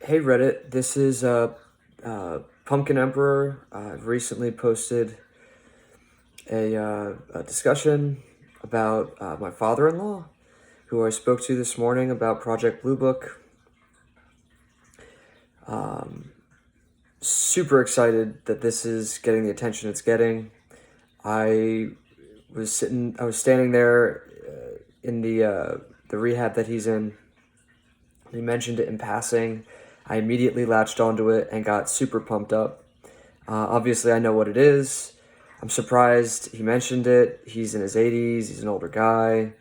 Hey Reddit, this is Pumpkin Emperor. I've recently posted a discussion about my father-in-law, who I spoke to this morning about Project Blue Book. Super excited that this is getting the attention it's getting. I was standing there in the rehab that he's in. He mentioned it in passing. I immediately latched onto it and got super pumped up. Obviously, I know what it is. I'm surprised he mentioned it. He's in his 80s. He's an older guy.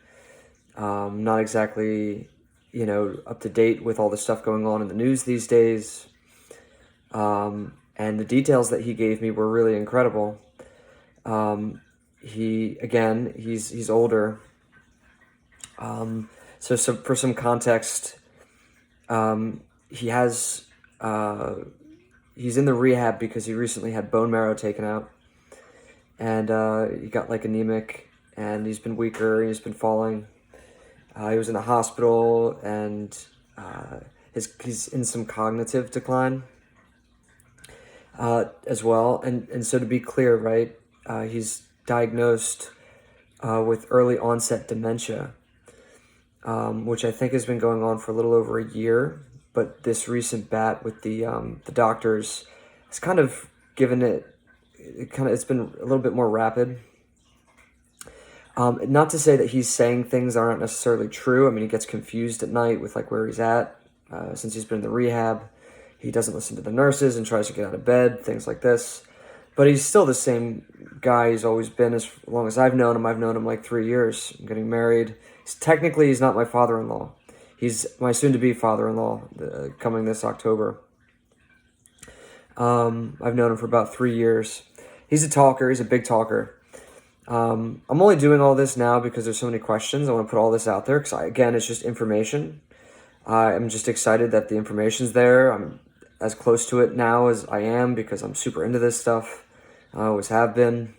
Not exactly, up to date with all the stuff going on in the news these days. And the details that he gave me were really incredible. He's older. So for some context, he has he's in the rehab because he recently had bone marrow taken out, and he got like anemic, and he's been weaker, he's been falling. He was in the hospital, and he's in some cognitive decline as well. And so to be clear, right, he's diagnosed with early onset dementia, which I think has been going on for a little over a year. But this recent bat with the doctors has kind of given it's been a little bit more rapid. Not to say that he's saying things that aren't necessarily true. I mean, he gets confused at night with like where he's at. Since he's been in the rehab, he doesn't listen to the nurses and tries to get out of bed, things like this. But he's still the same guy he's always been as long as I've known him. I've known him like 3 years. I'm getting married. Technically, he's not my father-in-law. He's my soon-to-be father-in-law, coming this October. I've known him for about 3 years. He's a talker. He's a big talker. I'm only doing all this now because there's so many questions. I want to put all this out there because, again, it's just information. I'm just excited that the information's there. I'm as close to it now as I am because I'm super into this stuff. I always have been.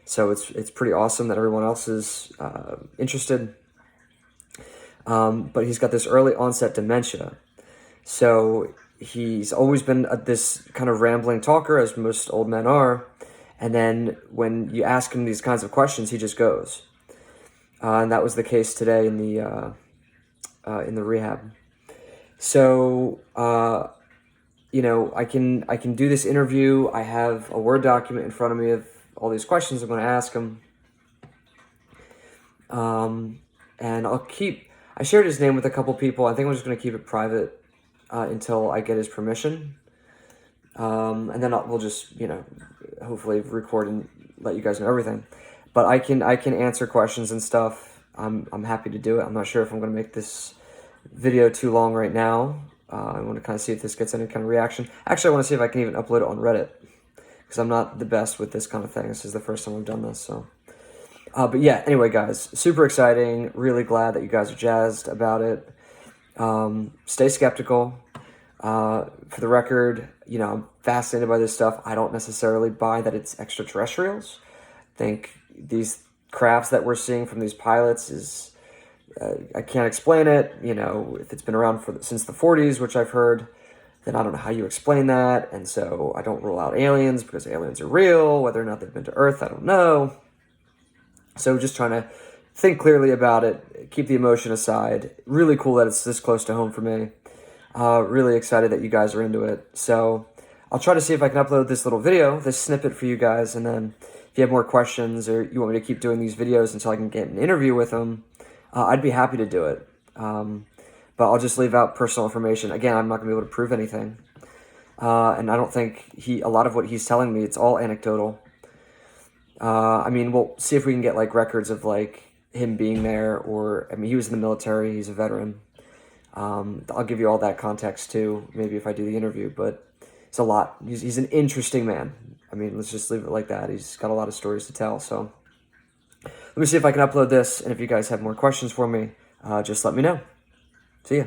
So it's pretty awesome that everyone else is interested. But he's got this early onset dementia. So he's always been this kind of rambling talker, as most old men are. And then when you ask him these kinds of questions, he just goes. And that was the case today in the rehab. So, I can do this interview. I have a Word document in front of me of all these questions I'm going to ask him. And I shared his name with a couple people. I think I'm just going to keep it private until I get his permission. And then we'll just, hopefully record and let you guys know everything. But I can answer questions and stuff. I'm happy to do it. I'm not sure if I'm going to make this video too long right now. I want to kind of see if this gets any kind of reaction. Actually, I want to see if I can even upload it on Reddit, because I'm not the best with this kind of thing. This is the first time I've done this, so. But yeah, anyway, guys, super exciting. Really glad that you guys are jazzed about it. Stay skeptical. For the record, I'm fascinated by this stuff. I don't necessarily buy that it's extraterrestrials. I think these crafts that we're seeing from these pilots is, I can't explain it. If it's been around since the 40s, which I've heard, then I don't know how you explain that. And so I don't rule out aliens because aliens are real. Whether or not they've been to Earth, I don't know. So just trying to think clearly about it, keep the emotion aside. Really cool that it's this close to home for me. Really excited that you guys are into it. So I'll try to see if I can upload this little video, this snippet for you guys. And then if you have more questions or you want me to keep doing these videos until I can get an interview with him, I'd be happy to do it. But I'll just leave out personal information. Again, I'm not going to be able to prove anything. And I don't think a lot of what he's telling me, it's all anecdotal. We'll see if we can get like records of like him being there, he was in the military, he's a veteran. I'll give you all that context too, maybe if I do the interview, but it's a lot. He's an interesting man. Let's just leave it like that. He's got a lot of stories to tell, so. Let me see if I can upload this, and if you guys have more questions for me, just let me know. See ya.